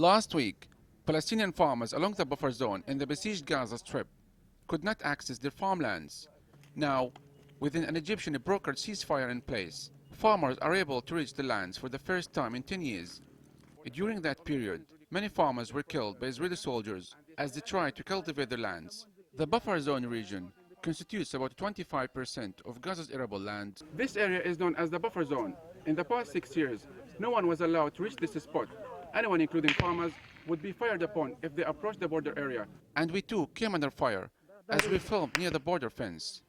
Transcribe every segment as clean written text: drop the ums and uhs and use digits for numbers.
Last week, Palestinian farmers along the buffer zone in the besieged Gaza Strip could not access their farmlands. Now, within an Egyptian brokered ceasefire in place, farmers are able to reach the lands for the first time in 10 years. During that period, many farmers were killed by Israeli soldiers as they tried to cultivate their lands. The buffer zone region constitutes about 25% of Gaza's arable land. This area is known as the buffer zone. In the past 6 years, no one was allowed to reach this spot. Anyone, including farmers, would be fired upon if they approached the border area. And we too came under fire as we filmed near the border fence.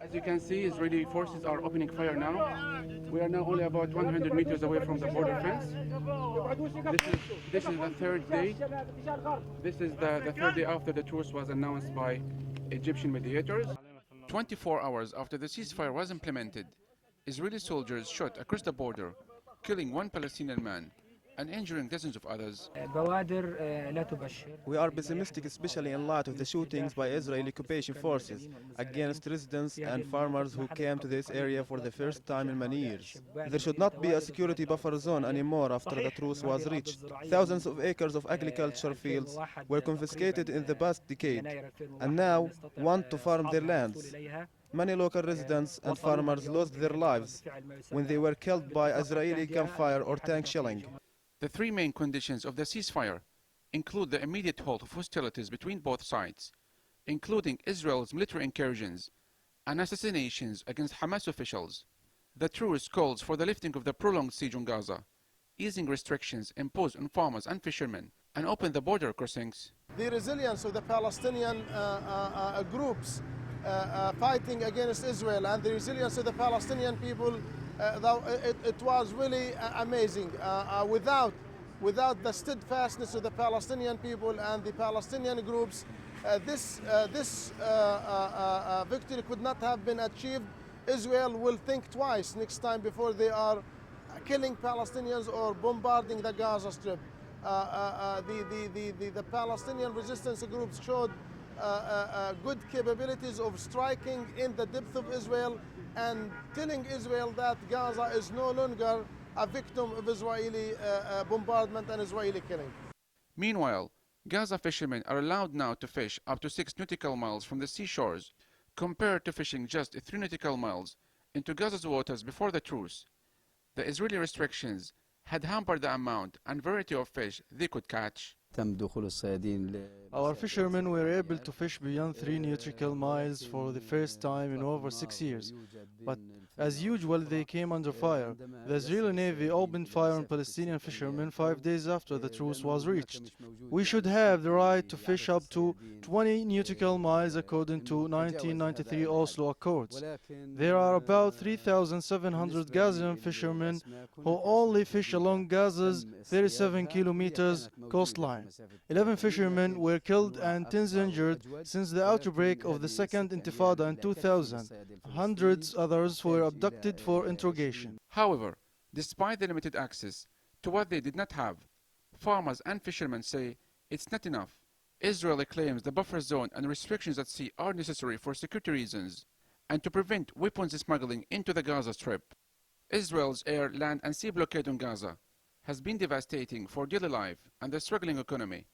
As you can see, Israeli forces are opening fire now. We are now only about 100 meters away from the border fence. This is the third day. This is the third day after the truce was announced by Egyptian mediators. 24 hours after the ceasefire was implemented, Israeli soldiers shot across the border, killing one Palestinian man and injuring dozens of others. We are pessimistic, especially in light of the shootings by Israeli occupation forces against residents and farmers who came to this area for the first time in many years. There should not be a security buffer zone anymore after the truce was reached. Thousands of acres of agricultural fields were confiscated in the past decade and now want to farm their lands. Many local residents and farmers lost their lives when they were killed by Israeli gunfire or tank shelling. The three main conditions of the ceasefire include the immediate halt of hostilities between both sides, including Israel's military incursions and assassinations against Hamas officials. The truce calls for the lifting of the prolonged siege on Gaza, easing restrictions imposed on farmers and fishermen, and open the border crossings. The resilience of the Palestinian groups fighting against Israel and the resilience of the Palestinian people, it was really amazing. Without the steadfastness of the Palestinian people and the Palestinian groups, this victory could not have been achieved. Israel will think twice next time before they are killing Palestinians or bombarding the Gaza Strip. The Palestinian resistance groups showed good capabilities of striking in the depth of Israel and telling Israel that Gaza is no longer a victim of Israeli bombardment and Israeli killing. Meanwhile, Gaza fishermen are allowed now to fish up to 6 nautical miles from the seashores, compared to fishing just 3 nautical miles into Gaza's waters before the truce. The Israeli restrictions had hampered the amount and variety of fish they could catch. Our fishermen were able to fish beyond 3 nautical miles for the first time in over 6 years. But as usual, they came under fire. The Israeli Navy opened fire on Palestinian fishermen 5 days after the truce was reached. We should have the right to fish up to 20 nautical miles according to 1993 Oslo Accords. There are about 3,700 Gazan fishermen who only fish along Gaza's 37 kilometers coastline. 11 fishermen were killed and tens injured since the outbreak of the Second Intifada in 2000. Hundreds others were abducted for interrogation. However, despite the limited access to what they did not have, farmers and fishermen say it's not enough. Israel claims the buffer zone and restrictions at sea are necessary for security reasons and to prevent weapons smuggling into the Gaza Strip. Israel's air, land and sea blockade on Gaza has been devastating for daily life and the struggling economy.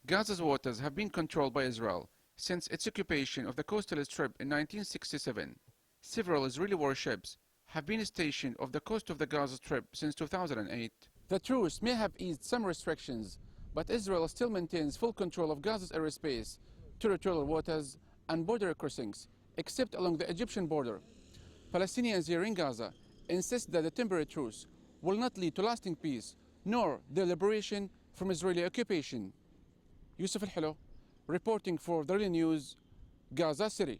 Gaza's waters have been controlled by Israel since its occupation of the coastal strip in 1967. Several Israeli warships have been stationed off the coast of the Gaza Strip since 2008. The truce may have eased some restrictions, but Israel still maintains full control of Gaza's airspace, territorial waters and border crossings, except along the Egyptian border. Palestinians here in Gaza insist that the temporary truce will not lead to lasting peace, nor their liberation from Israeli occupation. Yusuf Al-Hilo, reporting for the Real News, Gaza City.